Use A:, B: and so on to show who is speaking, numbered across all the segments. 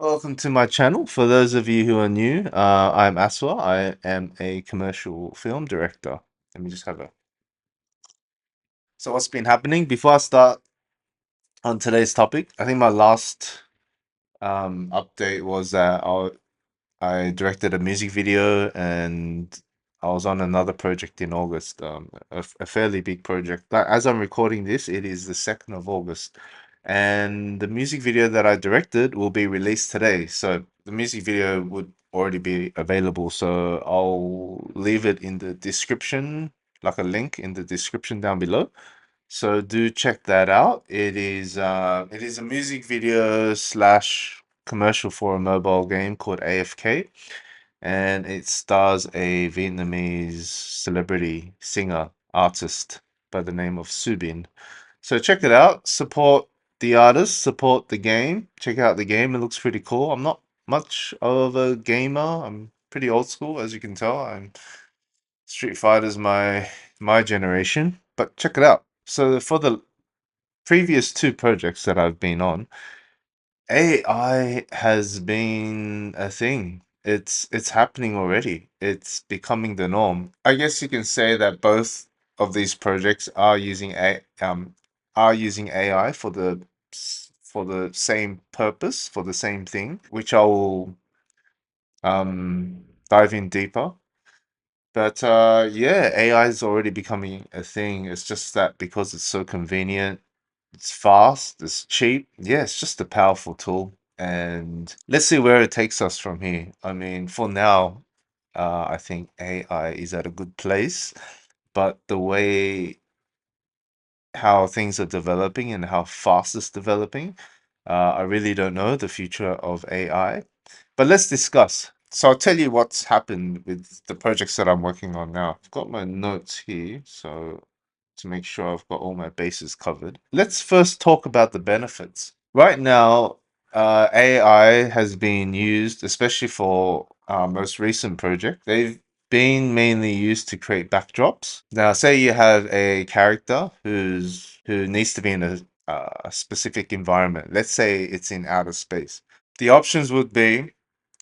A: Welcome to my channel. For those of you who are new, I'm Aswa. I am a commercial film director. Let me just have a. So, what's been happening? Before I start on today's topic, I think my last update was that I directed a music video and I was on another project in August, a fairly big project. But as I'm recording this, it is the 2nd of August. And the music video that I directed will be released today. So the music video would already be available. So I'll leave it in the description, like a link in the description down below. So do check that out. It is a music video slash commercial for a mobile game called AFK, and it stars a Vietnamese celebrity singer artist by the name of Subin. So check it out. Support the artist, support the game. Check out the game. It looks pretty cool. I'm not much of a gamer. I'm pretty old school, as you can tell. I'm Street Fighter's my generation, but check it out. So for the previous two projects that I've been on, AI has been a thing. It's happening already. It's becoming the norm. I guess you can say that both of these projects are using AI for the same purpose, for the same thing, which I will dive in deeper. But yeah, AI is already becoming a thing. It's just that because it's so convenient, it's fast, it's cheap. Yeah, it's just a powerful tool. And let's see where it takes us from here. I mean, for now, I think AI is at a good place, but the way how things are developing and how fast it's developing, I really don't know the future of AI. But let's discuss. So I'll tell you what's happened with the projects that I'm working on now. I've got my notes here, so to make sure I've got all my bases covered. Let's first talk about the benefits. Right now, AI has been used, especially for our most recent project. They've been mainly used to create backdrops. Now, say you have a character who needs to be in a specific environment. Let's say it's in outer space. The options would be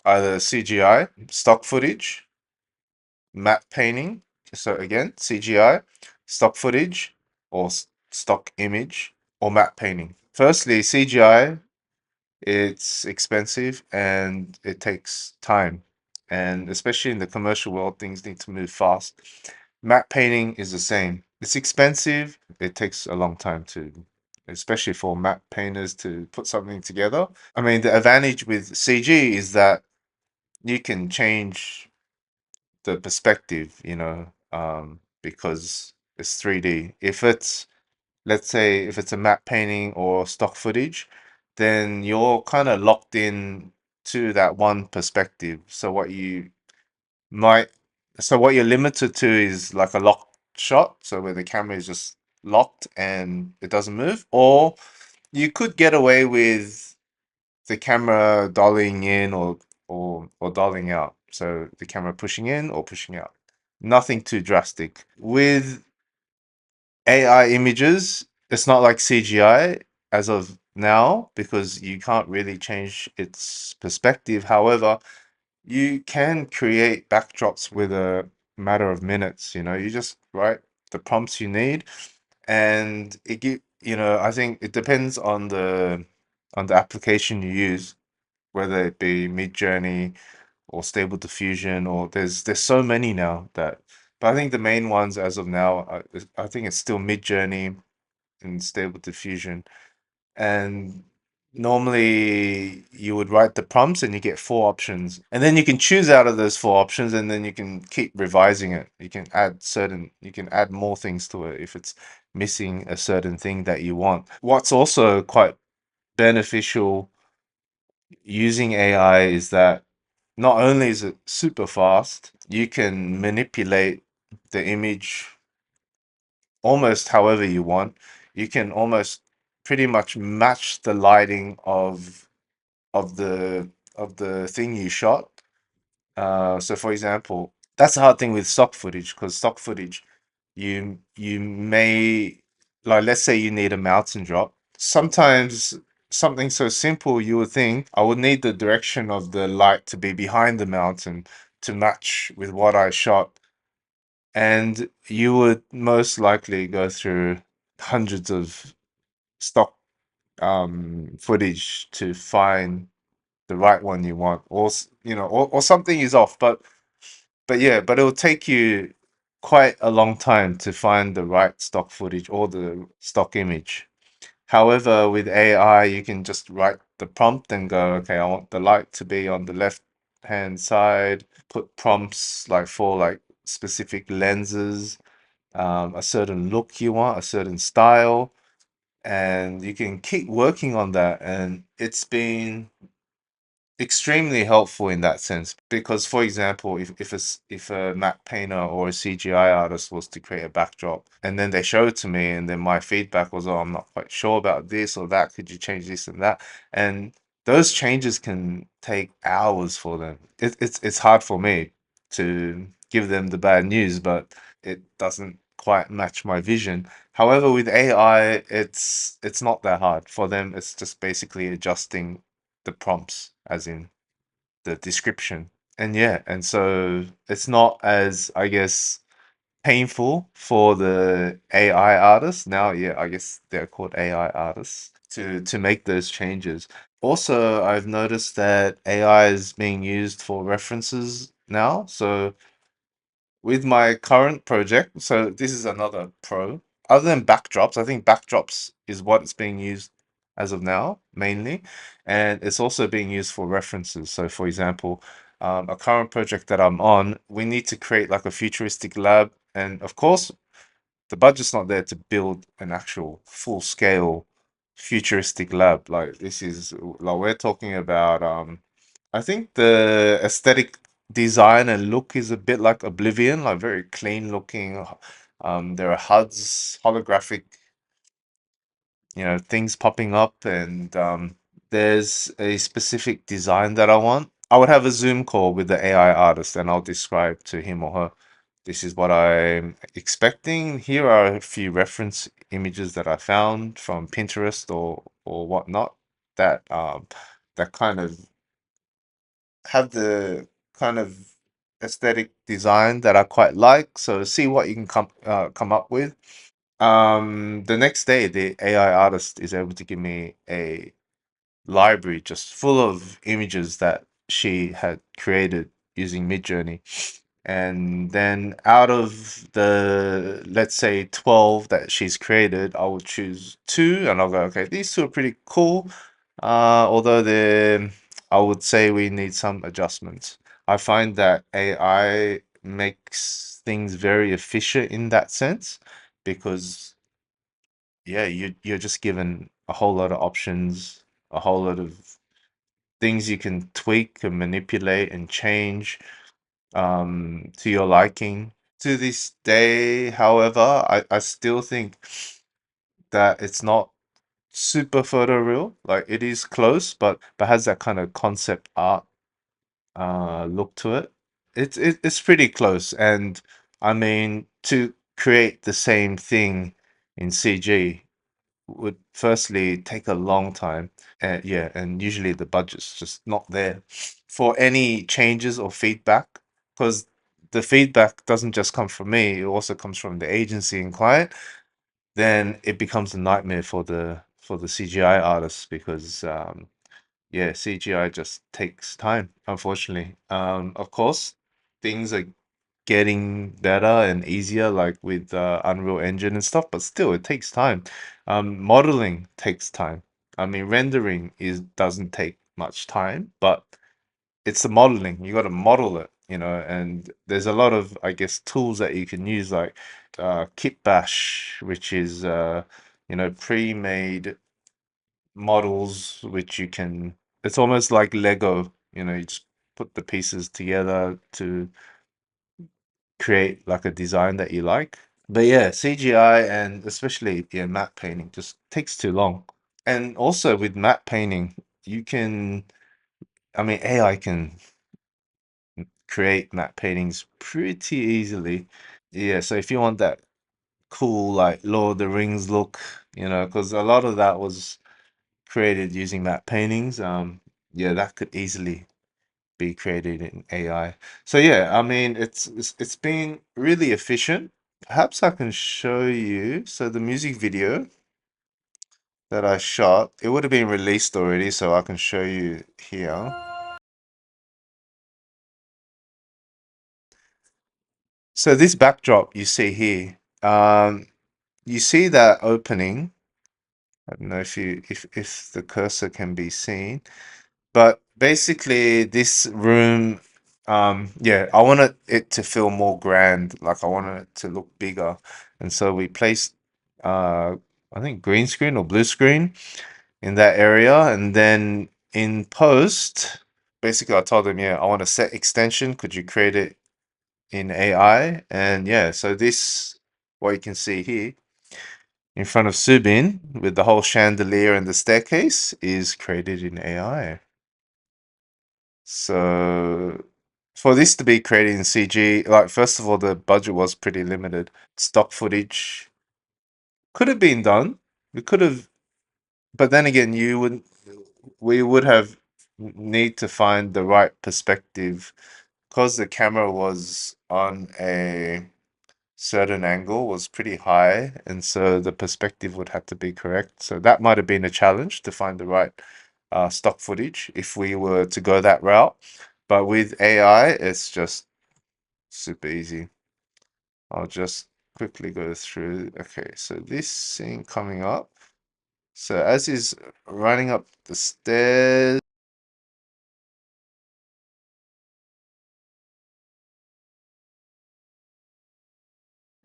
A: either CGI, stock footage, matte painting. So again, CGI, stock footage, or stock image, or matte painting. Firstly, CGI, it's expensive and it takes time. And especially in the commercial world, things need to move fast. Matte painting is the same. It's expensive. It takes a long time to, especially for matte painters to put something together. I mean, the advantage with CG is that you can change the perspective, because it's 3D. If it's, let's say, if it's a matte painting or stock footage, then you're kind of locked in to that one perspective. Might, so what you're limited to is like a locked shot, so where the camera is just locked and it doesn't move, or you could get away with the camera dollying in or dollying out. So the camera pushing in or pushing out. Nothing too drastic. With AI images, it's not like CGI as of now because you can't really change its perspective. However, you can create backdrops with a matter of minutes. You just write the prompts you need and I think it depends on the application you use, whether it be Mid-Journey or Stable Diffusion, or there's so many now but I think the main ones as of now, I think it's still Mid-Journey and Stable Diffusion. And normally you would write the prompts and you get four options, and then you can choose out of those four options, and then you can keep revising it. You can add more things to it if it's missing a certain thing that you want. What's also quite beneficial using AI is that not only is it super fast, you can manipulate the image almost however you want. You can almost pretty much match the lighting of the of the thing you shot. So for example, that's the hard thing with stock footage, because stock footage, you may, like, let's say you need a mountain drop. Sometimes something so simple, you would think I would need the direction of the light to be behind the mountain to match with what I shot. And you would most likely go through hundreds of stock footage to find the right one you want, or or something is off. But yeah, but it'll take you quite a long time to find the right stock footage or the stock image. However, with AI, you can just write the prompt and go, okay, I want the light to be on the left hand side, put prompts like for like specific lenses, a certain look you want, a certain style, and you can keep working on that. And it's been extremely helpful in that sense because, for example, if a matte painter or a CGI artist was to create a backdrop and then they show it to me and then my feedback was, oh, I'm not quite sure about this or that, could you change this and that? And those changes can take hours for them. It's hard for me to give them the bad news, but it doesn't quite match my vision. However, with AI, it's not that hard for them. It's just basically adjusting the prompts, as in the description. And yeah, and so it's not as, I guess, painful for the AI artists. Now, yeah, I guess they're called AI artists to make those changes. Also, I've noticed that AI is being used for references now. So with my current project, so this is another pro. Other than backdrops, I think backdrops is what it's being used as of now, mainly. And it's also being used for references. So, for example, a current project that I'm on, we need to create like a futuristic lab. And of course, the budget's not there to build an actual full scale futuristic lab. Like this is like we're talking about I think the aesthetic design and look is a bit like Oblivion, like very clean looking. There are HUDs, holographic, things popping up, and there's a specific design that I want. I would have a Zoom call with the AI artist, and I'll describe to him or her, this is what I'm expecting. Here are a few reference images that I found from Pinterest or whatnot that kind of have the kind of aesthetic design that I quite like. So see what you can come up with. The next day, the AI artist is able to give me a library just full of images that she had created using Midjourney. And then out of the, let's say, 12 that she's created, I will choose two and I'll go, okay, these two are pretty cool. Although I would say we need some adjustments. I find that AI makes things very efficient in that sense because yeah, you're just given a whole lot of options, a whole lot of things you can tweak and manipulate and change to your liking. To this day, however, I still think that it's not super photoreal. Like it is close, but has that kind of concept art look to it. It's pretty close, and I mean to create the same thing in CG would firstly take a long time. Yeah, and usually the budget's just not there for any changes or feedback because the feedback doesn't just come from me, it also comes from the agency and client. Then it becomes a nightmare for the CGI artists because yeah, CGI just takes time, unfortunately. Of course, things are getting better and easier, like with Unreal Engine and stuff, but still, it takes time. Modeling takes time. I mean, rendering is doesn't take much time, but it's the modeling. You got to model it, and there's a lot of, I guess, tools that you can use, like Kit Bash, which is pre-made models which you can it's almost like Lego, you just put the pieces together to create like a design that you like. But yeah, CGI and especially yeah, matte painting just takes too long. And also with matte painting, you can I mean AI can create matte paintings pretty easily. Yeah, so if you want that cool like Lord of the Rings look, because a lot of that was created using matte paintings, yeah, that could easily be created in AI. So yeah, I mean, it's been really efficient. Perhaps I can show you. So the music video that I shot, it would have been released already, so I can show you here. So this backdrop you see here, you see that opening. I don't know if the cursor can be seen, but basically this room, yeah, I wanted it to feel more grand, like I wanted it to look bigger, and so we placed, I think green screen or blue screen in that area, and then in post, basically I told them, yeah, I want a set extension. Could you create it in AI? And yeah, so this, what you can see here in front of Subin with the whole chandelier and the staircase is created in AI. So for this to be created in CG, like first of all, the budget was pretty limited. Stock footage could have been done. We could have, but then again, we would have need to find the right perspective because the camera was on a certain angle was pretty high, and so the perspective would have to be correct. So that might have been a challenge to find the right stock footage if we were to go that route. But with AI, it's just super easy. I'll just quickly go through. Okay, so this scene coming up. So as he's running up the stairs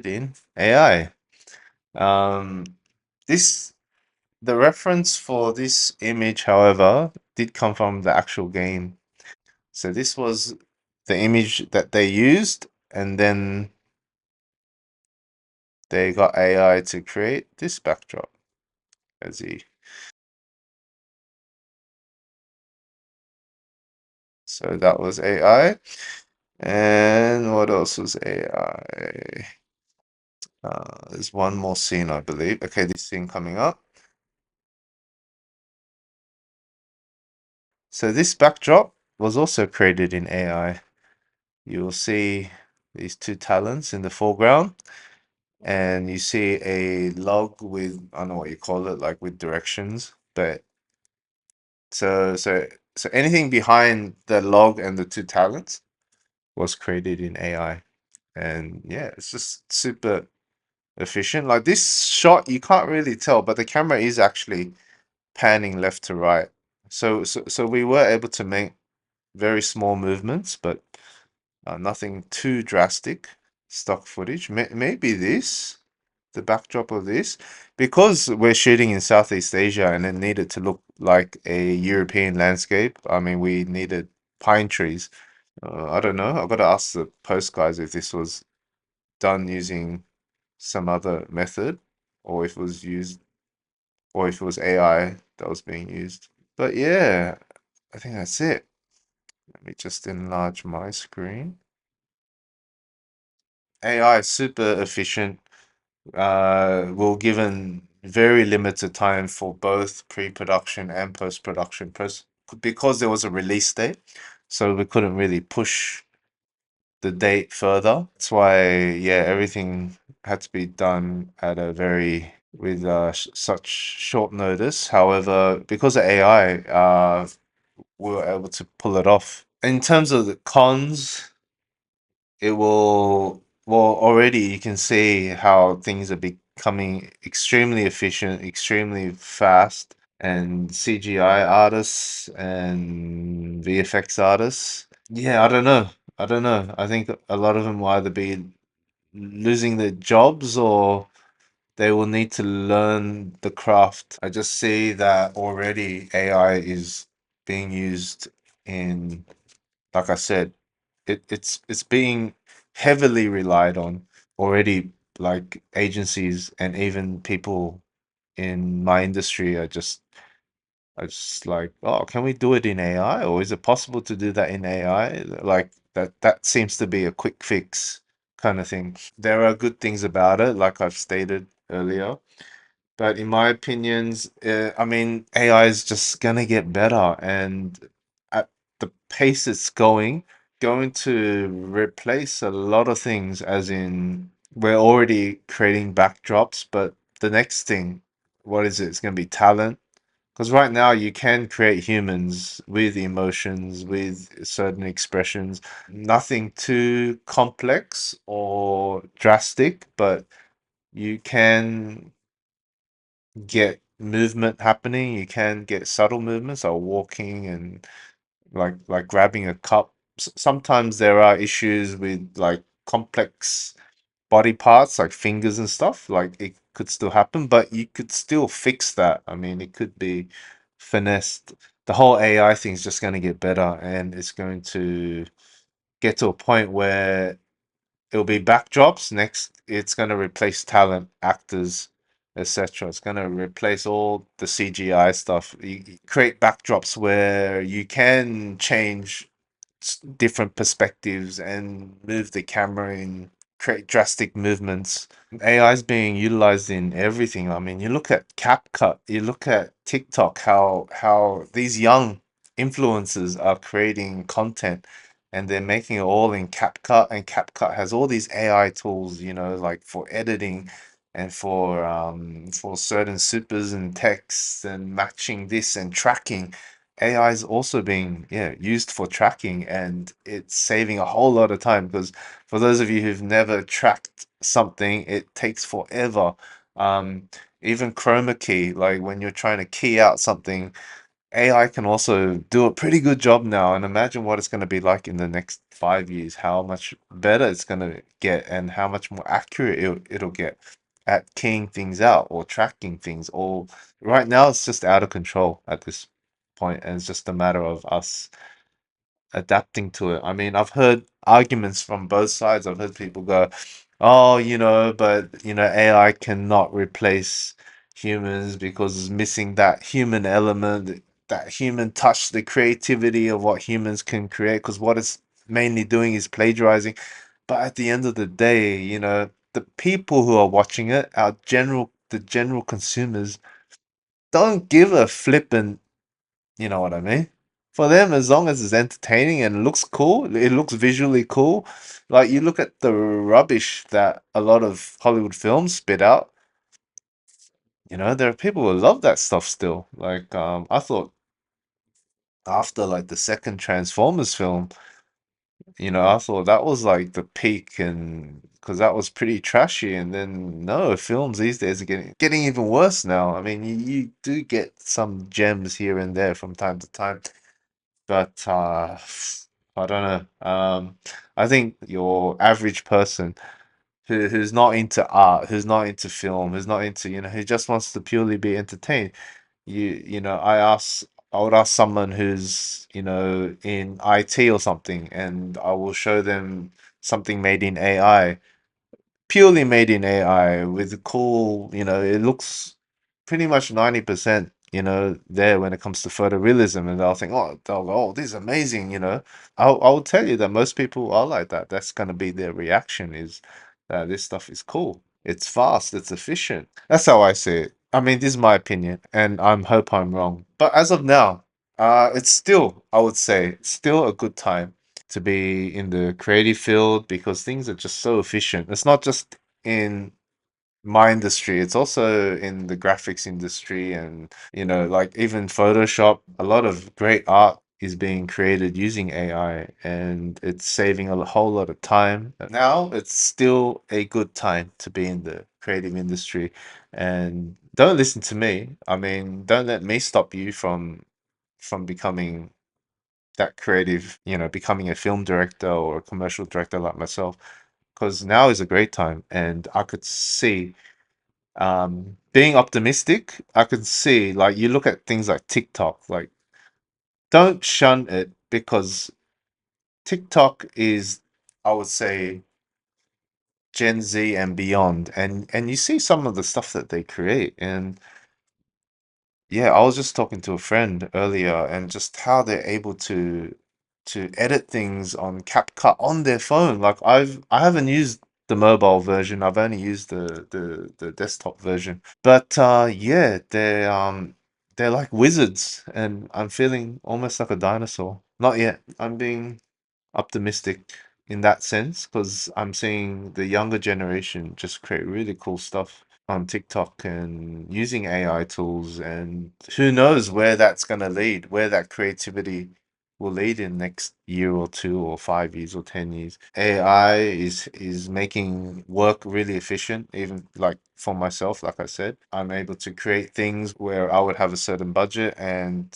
A: in AI. Um, this the reference for this image, however, did come from the actual game. So this was the image that they used, and then they got AI to create this backdrop. As he, so that was AI. And what else was AI? There's one more scene, I believe. Okay, this scene coming up. So this backdrop was also created in AI. You will see these two talents in the foreground, and you see a log with, I don't know what you call it, like with directions, but so anything behind the log and the two talents was created in AI. And yeah, it's just super efficient. Like this shot, you can't really tell, but the camera is actually panning left to right. So we were able to make very small movements, but nothing too drastic. Stock footage. Maybe this, the backdrop of this, because we're shooting in Southeast Asia and it needed to look like a European landscape. I mean, we needed pine trees. I don't know. I've got to ask the post guys if this was done using some other method, or if it was used, or if it was AI that was being used. But yeah, I think that's it. Let me just enlarge my screen. AI is super efficient. We're given very limited time for both pre-production and post-production because there was a release date, so we couldn't really push the date further. That's why, yeah, everything had to be done at a very with such short notice. However, because of AI, we were able to pull it off. In terms of the cons, it will, well, already you can see how things are becoming extremely efficient, extremely fast, and CGI artists and VFX artists. Yeah, I don't know. I don't know. I think a lot of them will either be losing their jobs or they will need to learn the craft. I just see that already AI is being used in, like I said, it's being heavily relied on already. Like agencies and even people in my industry are just like, oh, can we do it in AI, or is it possible to do that in AI? Like that seems to be a quick fix kind of thing. There are good things about it, like I've stated earlier, But in my opinions, I mean, AI is just gonna get better, and at the pace it's going to replace a lot of things. As in, we're already creating backdrops, but the next thing, what is it? It's gonna be talent. Because right now you can create humans with emotions, with certain expressions, nothing too complex or drastic, but you can get movement happening. You can get subtle movements like walking and like grabbing a cup. Sometimes there are issues with like complex body parts like fingers and stuff. Like it could still happen, but you could still fix that. I mean, it could be finessed. The whole AI thing is just going to get better, and it's going to get to a point where it'll be backdrops. Next, it's going to replace talent, actors, etc. It's going to replace all the CGI stuff. You create backdrops where you can change different perspectives and move the camera in, create drastic movements. AI is being utilized in everything. I mean, you look at CapCut, you look at TikTok, how these young influencers are creating content and they're making it all in CapCut, and CapCut has all these AI tools, you know, like for editing and for certain supers and texts and matching this and tracking. AI is also being, yeah, used for tracking, and it's saving a whole lot of time because for those of you who've never tracked something, it takes forever. Um, Even chroma key, like when you're trying to key out something, AI can also do a pretty good job now. And imagine what it's going to be like in the next 5 years, how much better it's going to get and how much more accurate it'll get at keying things out or tracking things. Or right now, it's just out of control at this point, and it's just a matter of us adapting to it. I mean, I've heard arguments from both sides. I've heard people go, "Oh, but AI cannot replace humans because it's missing that human element, that human touch, the creativity of what humans can create, because what it's mainly doing is plagiarizing." But at the end of the day, the people who are watching it, the general consumers, don't give a flippin', you know what I mean? For them, as long as it's entertaining and looks cool, it looks visually cool. Like you look at the rubbish that a lot of Hollywood films spit out, there are people who love that stuff still. Like, I thought after like the second Transformers film, I thought that was like the peak, and because that was pretty trashy. And then no, films these days are getting even worse now. I mean, you do get some gems here and there from time to time. But I don't know. I think your average person who's not into art, who's not into film, who's not into, who just wants to purely be entertained. I would ask someone who's, in IT or something, and I will show them something made in AI, purely made in AI with cool, it looks pretty much 90%, there when it comes to photorealism, and they'll go, oh, this is amazing, I'll tell you that most people are like that. That's gonna be their reaction, is that this stuff is cool. It's fast, it's efficient. That's how I see it. I mean, this is my opinion, and I hope I'm wrong. But as of now, it's still, I would say, it's still a good time to be in the creative field because things are just so efficient. It's not just in my industry, it's also in the graphics industry, and like even Photoshop, a lot of great art is being created using AI, and it's saving a whole lot of time. Now it's still a good time to be in the creative industry, and don't listen to me. I mean, don't let me stop you from becoming that creative, becoming a film director or a commercial director like myself, because now is a great time. And I could see, being optimistic, I could see, like, you look at things like TikTok, like, don't shun it, because TikTok is, I would say, Gen Z and beyond, and you see some of the stuff that they create. And yeah, I was just talking to a friend earlier, and just how they're able to edit things on CapCut on their phone. Like, I haven't used the mobile version. I've only used the desktop version. But yeah, they're like wizards, and I'm feeling almost like a dinosaur. Not yet. I'm being optimistic in that sense because I'm seeing the younger generation just create really cool stuff on TikTok and using AI tools, and who knows where that's going to lead, where that creativity will lead in next year or two or 5 years or 10 years. AI is making work really efficient, even like for myself, like I said, I'm able to create things where I would have a certain budget and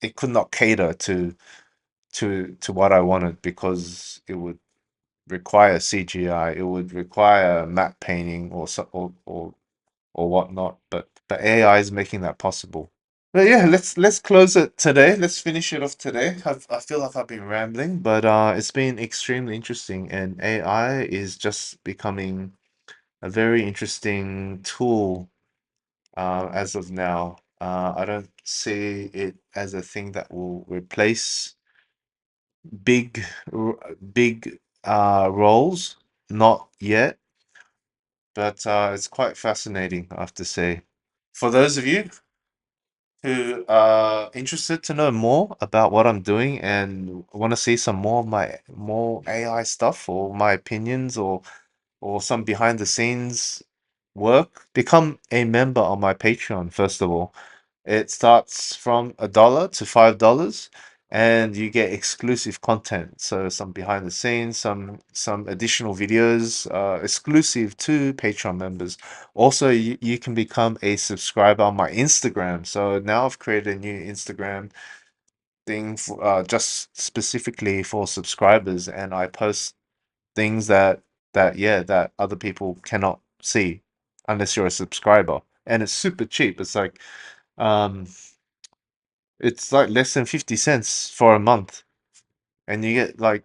A: it could not cater to what I wanted because it would require CGI, it would require matte painting or so, or whatnot. But AI is making that possible. But yeah, let's close it today. Let's finish it off today. I feel like I've been rambling, but it's been extremely interesting, and AI is just becoming a very interesting tool as of now. I don't see it as a thing that will replace big big roles, not yet, but it's quite fascinating, I have to say. For those of you who are interested to know more about what I'm doing and want to see some more of my more AI stuff or my opinions or some behind the scenes work, become a member on my Patreon first of all. It starts from $1 to $5, and you get exclusive content. So some behind the scenes, some additional videos, exclusive to Patreon members. Also, you can become a subscriber on my Instagram. So now I've created a new Instagram thing for, just specifically for subscribers, and I post things that other people cannot see unless you're a subscriber. And it's super cheap. Um it's like less than 50 cents for a month, and you get like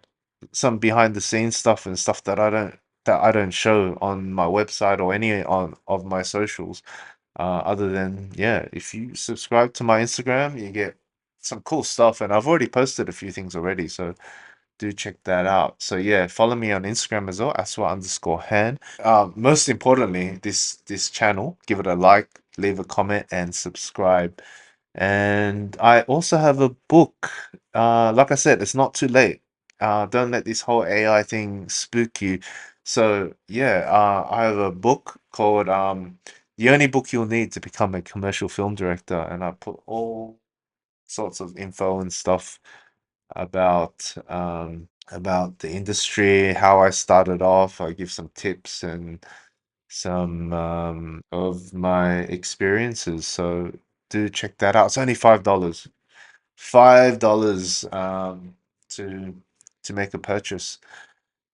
A: some behind the scenes stuff and stuff that I don't show on my website or any on of my socials. Other than, yeah, if you subscribe to my Instagram, you get some cool stuff, and I've already posted a few things already, so do check that out. So yeah, follow me on Instagram as well, aswa_han. Most importantly, this channel, give it a like, leave a comment, and subscribe. And I also have a book. Like I said, it's not too late. Don't let this whole AI thing spook you. So yeah, I have a book called The Only Book You'll Need to Become a Commercial Film Director, and I put all sorts of info and stuff about about the industry, how I started off. I give some tips and some of my experiences. So do check that out. It's only $5. $5 to make a purchase.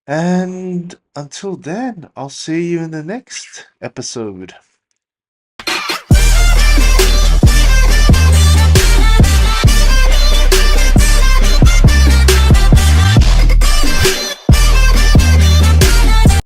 A: And until then, I'll see you in the next episode.